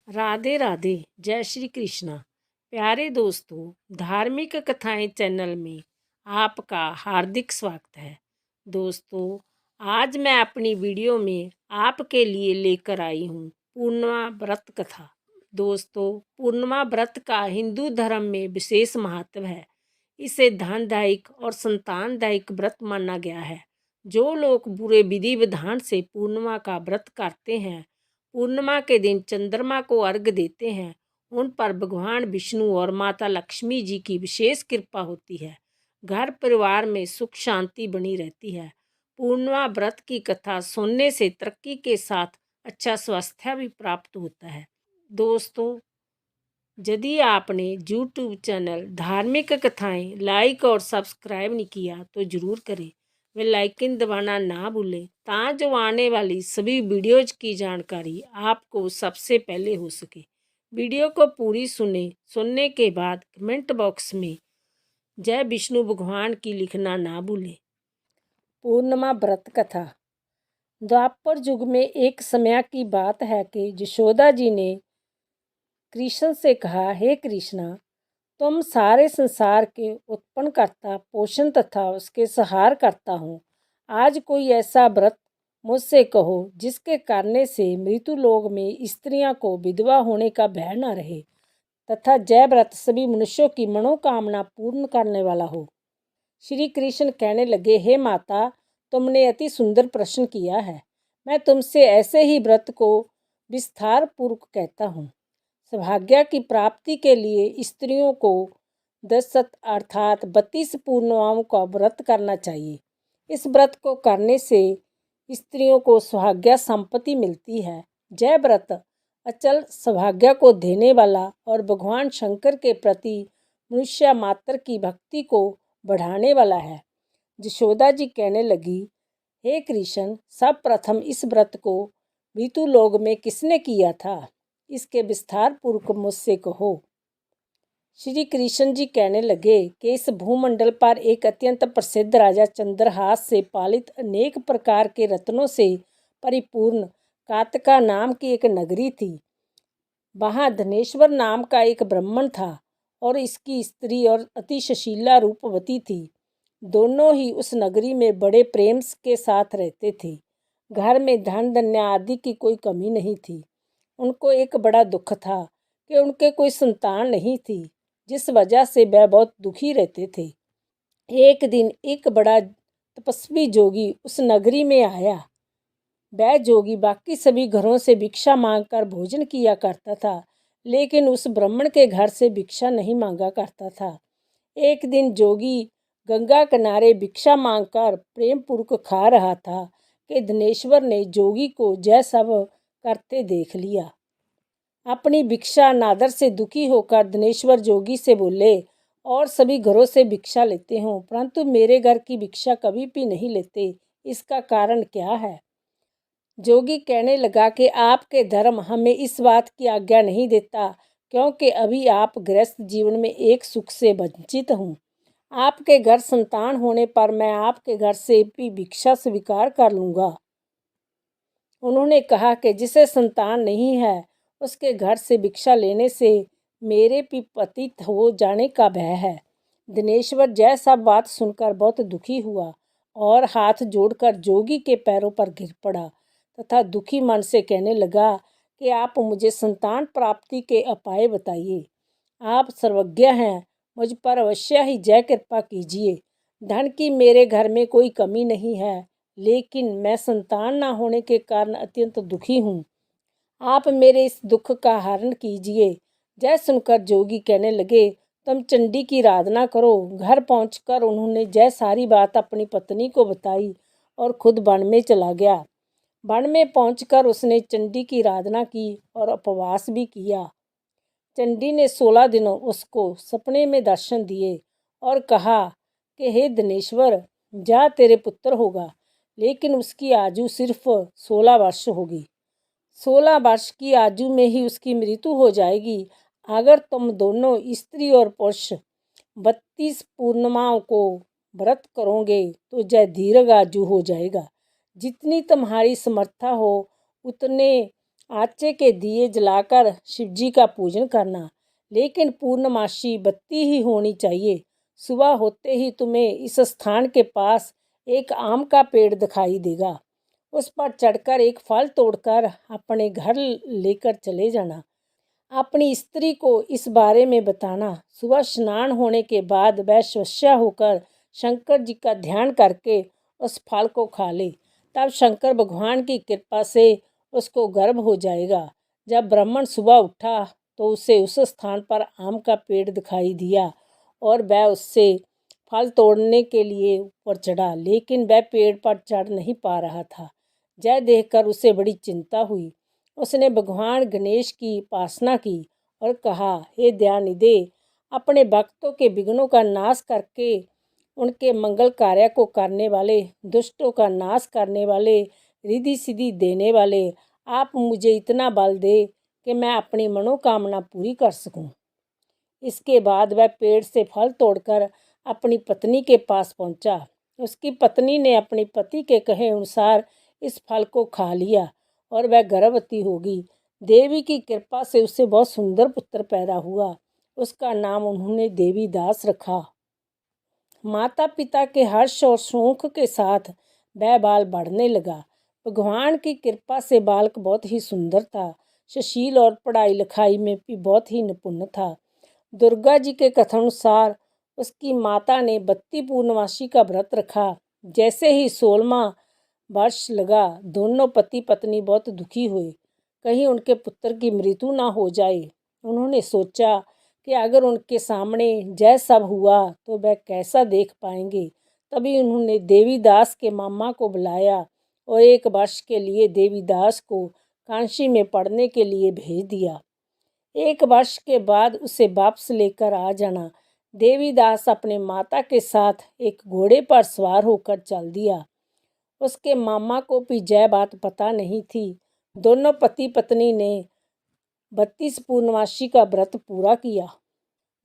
राधे राधे। जय श्री कृष्णा। प्यारे दोस्तों, धार्मिक कथाएं चैनल में आपका हार्दिक स्वागत है। दोस्तों, आज मैं अपनी वीडियो में आपके लिए लेकर आई हूँ पूर्णिमा व्रत कथा। दोस्तों, पूर्णिमा व्रत का हिंदू धर्म में विशेष महत्व है। इसे धनदायक और संतानदायक व्रत माना गया है। जो लोग बुरे विधि विधान से पूर्णिमा का व्रत करते हैं, पूर्णिमा के दिन चंद्रमा को अर्घ्य देते हैं, उन पर भगवान विष्णु और माता लक्ष्मी जी की विशेष कृपा होती है। घर परिवार में सुख शांति बनी रहती है। पूर्णिमा व्रत की कथा सुनने से तरक्की के साथ अच्छा स्वास्थ्य भी प्राप्त होता है। दोस्तों, यदि आपने यूट्यूब चैनल धार्मिक कथाएं लाइक और सब्सक्राइब नहीं किया तो ज़रूर करें। बेल आइकन दबाना ना भूलें ताकि जो आने वाली सभी वीडियोज की जानकारी आपको सबसे पहले हो सके। वीडियो को पूरी सुनने के बाद कमेंट बॉक्स में जय विष्णु भगवान की लिखना ना भूलें। पूर्णिमा व्रत कथा। द्वापर युग में एक समय की बात है कि यशोदा जी ने कृष्ण से कहा, हे कृष्णा, तुम सारे संसार के उत्पन्न करता, पोषण तथा उसके संहार करता हूँ। आज कोई ऐसा व्रत मुझसे कहो जिसके करने से मृत्यु लोक में स्त्रियों को विधवा होने का भय न रहे तथा जय व्रत सभी मनुष्यों की मनोकामना पूर्ण करने वाला हो। श्री कृष्ण कहने लगे, हे माता, तुमने अति सुंदर प्रश्न किया है। मैं तुमसे ऐसे ही व्रत को विस्तार पूर्वक कहता हूँ। सौभाग्य की प्राप्ति के लिए स्त्रियों को 10 अर्थात 32 पूर्णिमाओं का व्रत करना चाहिए। इस व्रत को करने से स्त्रियों को सौभाग्य संपत्ति मिलती है। जय व्रत अचल सौभाग्य को देने वाला और भगवान शंकर के प्रति मनुष्य मात्र की भक्ति को बढ़ाने वाला है। यशोदा जी कहने लगी, हे कृष्ण, सब प्रथम इस व्रत को मृत्यु लोक में किसने किया था? इसके विस्तार पूर्वक मुझसे कहो। श्री कृष्ण जी कहने लगे कि इस भूमंडल पर एक अत्यंत प्रसिद्ध राजा चंद्रहास से पालित अनेक प्रकार के रत्नों से परिपूर्ण कातका नाम की एक नगरी थी। वहाँ धनेश्वर नाम का एक ब्राह्मण था और इसकी स्त्री और अति सुशीला रूपवती थी। दोनों ही उस नगरी में बड़े प्रेम के साथ रहते थे। घर में धन धान्य आदि की कोई कमी नहीं थी। उनको एक बड़ा दुख था कि उनके कोई संतान नहीं थी, जिस वजह से वह बहुत दुखी रहते थे। एक दिन एक बड़ा तपस्वी जोगी उस नगरी में आया। वह जोगी बाकी सभी घरों से भिक्षा मांगकर भोजन किया करता था, लेकिन उस ब्राह्मण के घर से भिक्षा नहीं मांगा करता था। एक दिन जोगी गंगा किनारे भिक्षा मांगकर प्रेम पूर्वक खा रहा था कि धनेश्वर ने जोगी को जय सब करते देख लिया। अपनी भिक्षा नादर से दुखी होकर धनेश्वर जोगी से बोले, और सभी घरों से भिक्षा लेते हो परंतु मेरे घर की भिक्षा कभी भी नहीं लेते, इसका कारण क्या है? जोगी कहने लगा कि आपके धर्म हमें इस बात की आज्ञा नहीं देता, क्योंकि अभी आप गृहस्थ जीवन में एक सुख से वंचित हूँ। आपके घर संतान होने पर मैं आपके घर से भी भिक्षा स्वीकार कर लूँगा। उन्होंने कहा कि जिसे संतान नहीं है उसके घर से भिक्षा लेने से मेरे भी पतित हो जाने का भय है। दिनेश्वर जैसा बात सुनकर बहुत दुखी हुआ और हाथ जोड़कर जोगी के पैरों पर गिर पड़ा तथा दुखी मन से कहने लगा कि आप मुझे संतान प्राप्ति के उपाय बताइए। आप सर्वज्ञ हैं, मुझ पर अवश्य ही जय कृपा कीजिए। धन की मेरे घर में कोई कमी नहीं है, लेकिन मैं संतान न होने के कारण अत्यंत दुखी हूँ। आप मेरे इस दुख का हरण कीजिए। जय सुनकर जोगी कहने लगे, तुम चंडी की आराधना करो। घर पहुंचकर उन्होंने जय सारी बात अपनी पत्नी को बताई और खुद वन में चला गया। वन में पहुंचकर उसने चंडी की आराधना की और उपवास भी किया। चंडी ने 16 दिनों उसको सपने में दर्शन दिए और कहा कि हे धनेश्वर, जा तेरे पुत्र होगा, लेकिन उसकी आयु सिर्फ 16 वर्ष होगी। 16 वर्ष की आयु में ही उसकी मृत्यु हो जाएगी। अगर तुम दोनों स्त्री और पुरुष 32 पूर्णिमाओं को व्रत करोगे तो जय दीर्घ आयु हो जाएगा। जितनी तुम्हारी समर्था हो उतने आचे के दिए जलाकर शिवजी का पूजन करना। लेकिन पूर्णमासी बत्ती ही होनी चाहिए। सुबह होते ही तुम्हें इस स्थान के पास एक आम का पेड़ दिखाई देगा। उस पर चढ़कर एक फल तोड़कर अपने घर लेकर चले जाना। अपनी स्त्री को इस बारे में बताना। सुबह स्नान होने के बाद वह स्वस्या होकर शंकर जी का ध्यान करके उस फल को खा ले। तब शंकर भगवान की कृपा से उसको गर्भ हो जाएगा। जब ब्राह्मण सुबह उठा तो उसे उस स्थान पर आम का पेड़ दिखाई दिया और वह उससे फल तोड़ने के लिए ऊपर चढ़ा, लेकिन वह पेड़ पर चढ़ नहीं पा रहा था। यह देखकर उसे बड़ी चिंता हुई। उसने भगवान गणेश की उपासना की और कहा, हे दयानिधे, अपने भक्तों के विघ्नों का नाश करके उनके मंगल कार्य को करने वाले, दुष्टों का नाश करने वाले, रिद्धि सिद्धि देने वाले, आप मुझे इतना बल दे कि मैं अपनी मनोकामना पूरी कर सकूं। इसके बाद वह पेड़ से फल तोड़कर अपनी पत्नी के पास पहुंचा। उसकी पत्नी ने अपने पति के कहे अनुसार इस फल को खा लिया और वह गर्भवती हो गई। देवी की कृपा से उसे बहुत सुंदर पुत्र पैदा हुआ। उसका नाम उन्होंने देवीदास रखा। माता पिता के हर्ष और शौक के साथ वह बाल बढ़ने लगा। भगवान की कृपा से बालक बहुत ही सुंदर था, सुशील और पढ़ाई लिखाई में भी बहुत ही निपुण था। दुर्गा जी के कथनानुसार उसकी माता ने 32 पूर्णमासी का व्रत रखा। जैसे ही 16वां वर्ष लगा, दोनों पति पत्नी बहुत दुखी हुए, कहीं उनके पुत्र की मृत्यु ना हो जाए। उन्होंने सोचा कि अगर उनके सामने जय सब हुआ तो वह कैसा देख पाएंगे। तभी उन्होंने देवीदास के मामा को बुलाया और 1 वर्ष के लिए देवीदास को काशी में पढ़ने के लिए भेज दिया। 1 वर्ष के बाद उसे वापस लेकर आ जाना। देवीदास अपने माता के साथ एक घोड़े पर सवार होकर चल दिया। उसके मामा को भी यह बात पता नहीं थी। दोनों पति पत्नी ने 32 पूर्णमासी का व्रत पूरा किया।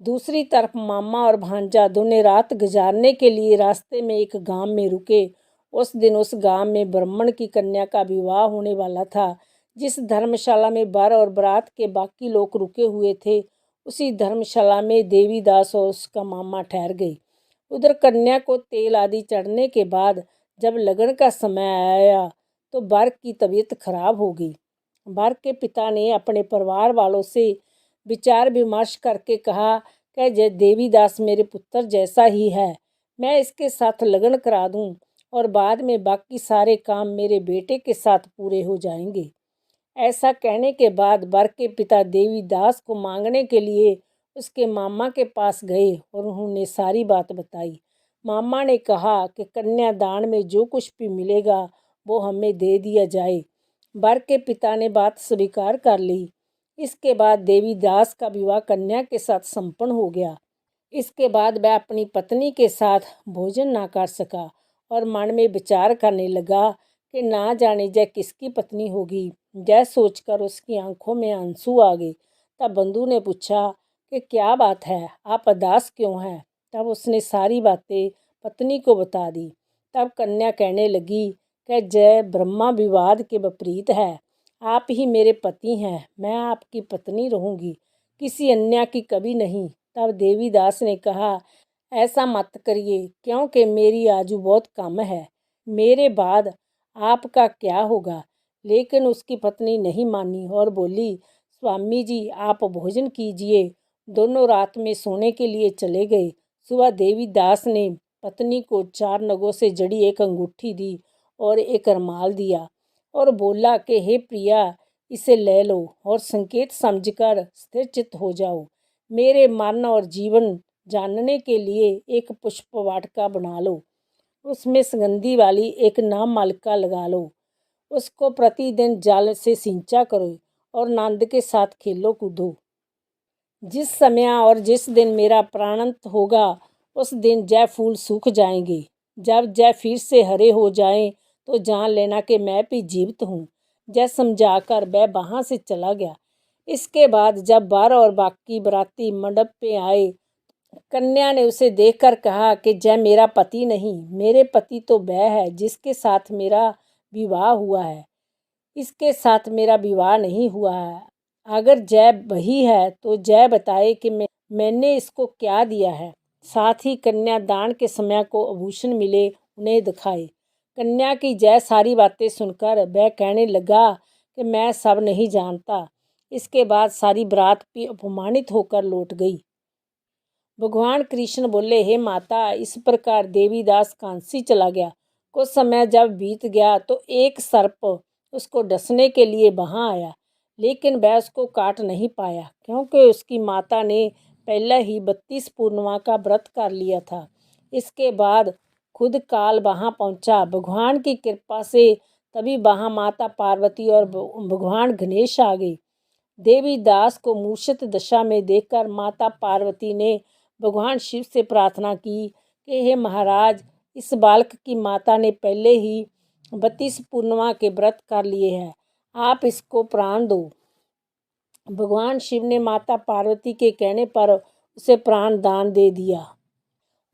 दूसरी तरफ मामा और भांजा दोनों रात गुजारने के लिए रास्ते में एक गांव में रुके। उस दिन उस गांव में ब्राह्मण की कन्या का विवाह होने वाला था। जिस धर्मशाला में वर और बारात के बाकी लोग रुके हुए थे, उसी धर्मशाला में देवीदास और उसका मामा ठहर गए। उधर कन्या को तेल आदि चढ़ने के बाद जब लगन का समय आया तो वर की तबीयत खराब हो गई। वर के पिता ने अपने परिवार वालों से विचार विमर्श करके कहा कि जय देवीदास मेरे पुत्र जैसा ही है, मैं इसके साथ लगन करा दूं और बाद में बाकी सारे काम मेरे बेटे के साथ पूरे हो जाएंगे। ऐसा कहने के बाद वर के पिता देवीदास को मांगने के लिए उसके मामा के पास गए और उन्होंने सारी बात बताई। मामा ने कहा कि कन्यादान में जो कुछ भी मिलेगा वो हमें दे दिया जाए। वर के पिता ने बात स्वीकार कर ली। इसके बाद देवीदास का विवाह कन्या के साथ संपन्न हो गया। इसके बाद वह अपनी पत्नी के साथ भोजन ना कर सका और मन में विचार करने लगा कि ना जाने जय किसकी पत्नी होगी। यह सोचकर उसकी आंखों में आंसू आ गए। तब बंधु ने पूछा कि क्या बात है, आप उदास क्यों हैं। तब उसने सारी बातें पत्नी को बता दी। तब कन्या कहने लगी कि जय ब्रह्मा विवाद के विपरीत है, आप ही मेरे पति हैं, मैं आपकी पत्नी रहूंगी, किसी अन्य की कभी नहीं। तब देवीदास ने कहा, ऐसा मत करिए, क्योंकि मेरी आयु बहुत कम है, मेरे बाद आपका क्या होगा। लेकिन उसकी पत्नी नहीं मानी और बोली, स्वामी जी आप भोजन कीजिए। दोनों रात में सोने के लिए चले गए। सुबह देवीदास ने पत्नी को 4 नगों से जड़ी एक अंगूठी दी और एक रुमाल दिया और बोला कि हे प्रिया, इसे ले लो और संकेत समझकर स्थिर चित्त हो जाओ। मेरे मरण और जीवन जानने के लिए एक पुष्प वाटिका बना लो, उसमें सुगंधी वाली एक नाम मालिका लगा लो, उसको प्रतिदिन जल से सिंचा करो और नंद के साथ खेलो कूदो। जिस समय और जिस दिन मेरा प्राणांत होगा उस दिन जय फूल सूख जाएंगे। जब जय फिर से हरे हो जाएं तो जान लेना कि मैं भी जीवित हूँ। जय समझाकर वह वहाँ से चला गया। इसके बाद जब वर और बाकी बराती मंडप पे आए, कन्या ने उसे देखकर कहा कि जय मेरा पति नहीं, मेरे पति तो वह है जिसके साथ मेरा विवाह हुआ है। इसके साथ मेरा विवाह नहीं हुआ है। अगर जय वही है तो जय बताए कि मैंने इसको क्या दिया है। साथ ही कन्यादान के समय को आभूषण मिले उन्हें दिखाए। कन्या की जय सारी बातें सुनकर वह कहने लगा कि मैं सब नहीं जानता। इसके बाद सारी बारात भी अपमानित होकर लौट गई। भगवान कृष्ण बोले, हे माता, इस प्रकार देवीदास कांसी चला गया। कुछ समय जब बीत गया तो एक सर्प उसको डसने के लिए वहां आया, लेकिन वह उसको काट नहीं पाया क्योंकि उसकी माता ने पहले ही 32 पूर्णिमा का व्रत कर लिया था। इसके बाद खुद काल वहां पहुंचा। भगवान की कृपा से तभी वहां माता पार्वती और भगवान गणेश आ गए। देवीदास को मूर्छित दशा में देखकर माता पार्वती ने भगवान शिव से प्रार्थना की कि हे महाराज, इस बालक की माता ने पहले ही 32 पूर्णिमा के व्रत कर लिए हैं, आप इसको प्राण दो। भगवान शिव ने माता पार्वती के कहने पर उसे प्राण दान दे दिया।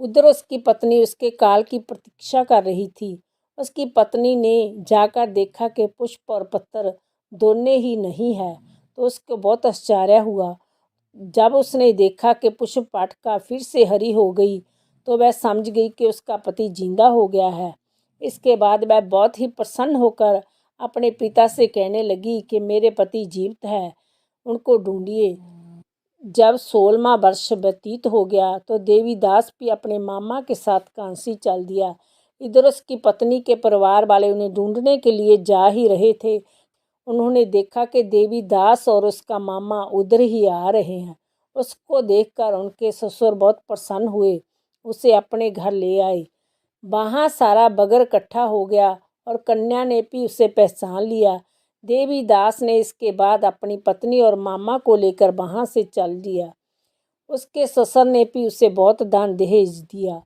उधर उसकी पत्नी उसके काल की प्रतीक्षा कर रही थी। उसकी पत्नी ने जाकर देखा कि पुष्प और पत्थर दोनों ही नहीं है तो उसको बहुत आश्चर्य हुआ। जब उसने देखा कि पुष्प वाटिका फिर से हरी हो गई तो वह समझ गई कि उसका पति जिंदा हो गया है। इसके बाद वह बहुत ही प्रसन्न होकर अपने पिता से कहने लगी कि मेरे पति जीवित है, उनको ढूंढिए। जब 16वां वर्ष व्यतीत हो गया तो देवीदास भी अपने मामा के साथ कांसी चल दिया। इधर उसकी पत्नी के परिवार वाले उन्हें ढूंढने के लिए जा ही रहे थे। उन्होंने देखा कि देवीदास और उसका मामा उधर ही आ रहे हैं। उसको देखकर उनके ससुर बहुत प्रसन्न हुए, उसे अपने घर ले आए। वहाँ सारा बगर इकट्ठा हो गया और कन्या ने भी उसे पहचान लिया। देवीदास ने इसके बाद अपनी पत्नी और मामा को लेकर वहाँ से चल दिया। उसके ससुर ने भी उसे बहुत दान दहेज दिया।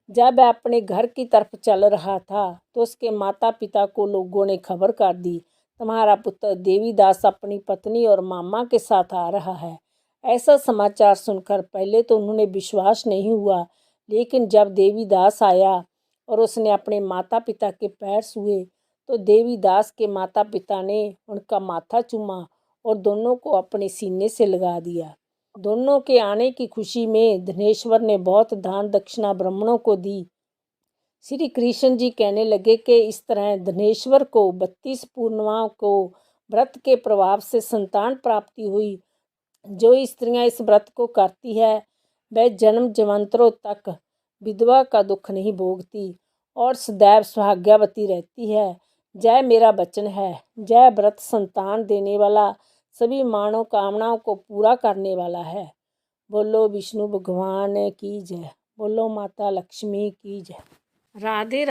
जब वह अपने घर की तरफ चल रहा था तो उसके माता पिता को लोगों ने खबर कर दी, तुम्हारा पुत्र देवीदास अपनी पत्नी और मामा के साथ आ रहा है। ऐसा समाचार सुनकर पहले तो उन्होंने विश्वास नहीं हुआ, लेकिन जब देवीदास आया और उसने अपने माता पिता के पैर छुए तो देवीदास के माता पिता ने उनका माथा चूमा और दोनों को अपने सीने से लगा दिया। दोनों के आने की खुशी में धनेश्वर ने बहुत दान दक्षिणा ब्राह्मणों को दी। श्री कृष्ण जी कहने लगे कि इस तरह धनेश्वर को 32 पूर्णिमाओं को व्रत के प्रभाव से संतान प्राप्ति हुई। जो स्त्रियां इस व्रत को करती है वह जन्म जन्मांतरों तक विधवा का दुख नहीं भोगती और सदैव सुहाग्यवती रहती है। जय मेरा वचन है। जय व्रत संतान देने वाला, सभी मनोकामनाओं को पूरा करने वाला है। बोलो विष्णु भगवान की जय। बोलो माता लक्ष्मी की जय। राधे।